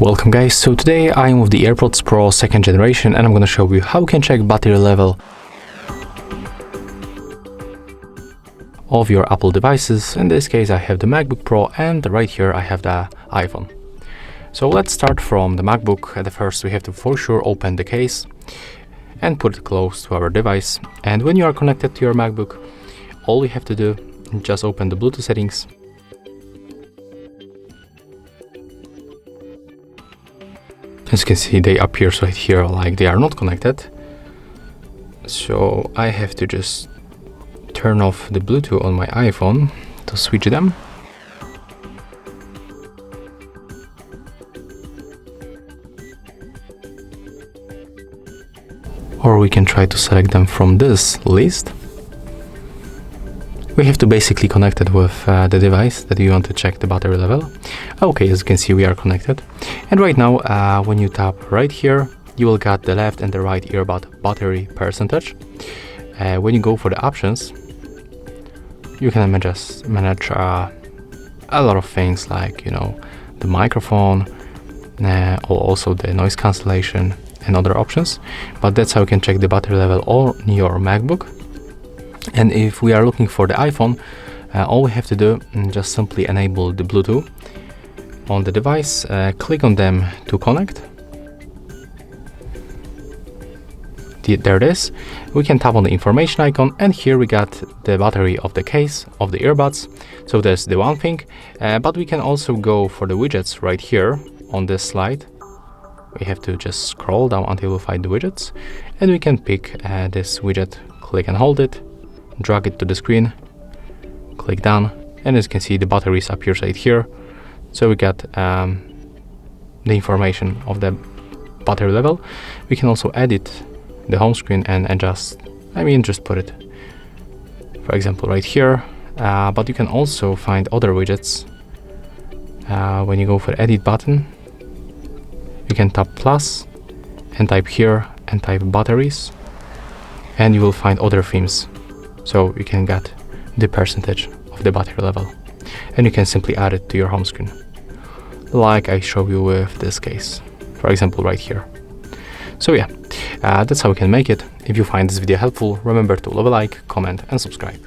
Welcome guys, so today I'm with the AirPods Pro 2nd generation and I'm gonna show you how you can check battery level of your Apple devices. In this case I have the MacBook Pro and right here I have the iPhone. So let's start from the MacBook. At the first we have to for sure open the case and put it close to our device, and when you are connected to your MacBook, all you have to do is just open the Bluetooth settings. As you can see, they appear right here like they are not connected. So I have to just turn off the Bluetooth on my iPhone to switch them. Or we can try to select them from this list. We have to basically connect it with the device that you want to check the battery level. Okay, as you can see, we are connected. And right now, when you tap right here, you will get the left and the right earbud battery percentage. When you go for the options, you can manage a lot of things like, the microphone, or also the noise cancellation and other options. But that's how you can check the battery level on your MacBook. And if we are looking for the iPhone, all we have to do is just simply enable the Bluetooth on the device, click on them to connect. There it is. We can tap on the information icon, and here we got the battery of the case of the earbuds. So that's the one thing, but we can also go for the widgets right here on this slide. We have to just scroll down until we find the widgets, and we can pick this widget, click and hold it, drag it to the screen, click done, and as you can see, the batteries appear right here. So we got the information of the battery level. We can also edit the home screen and adjust, just put it, for example, right here. But you can also find other widgets. When you go for edit button, you can tap plus and type here and type batteries, and you will find other themes. So you can get the percentage of the battery level, and you can simply add it to your home screen, like I show you with this case, for example, right here. So yeah, that's how we can make it. If you find this video helpful, remember to leave a like, comment and subscribe.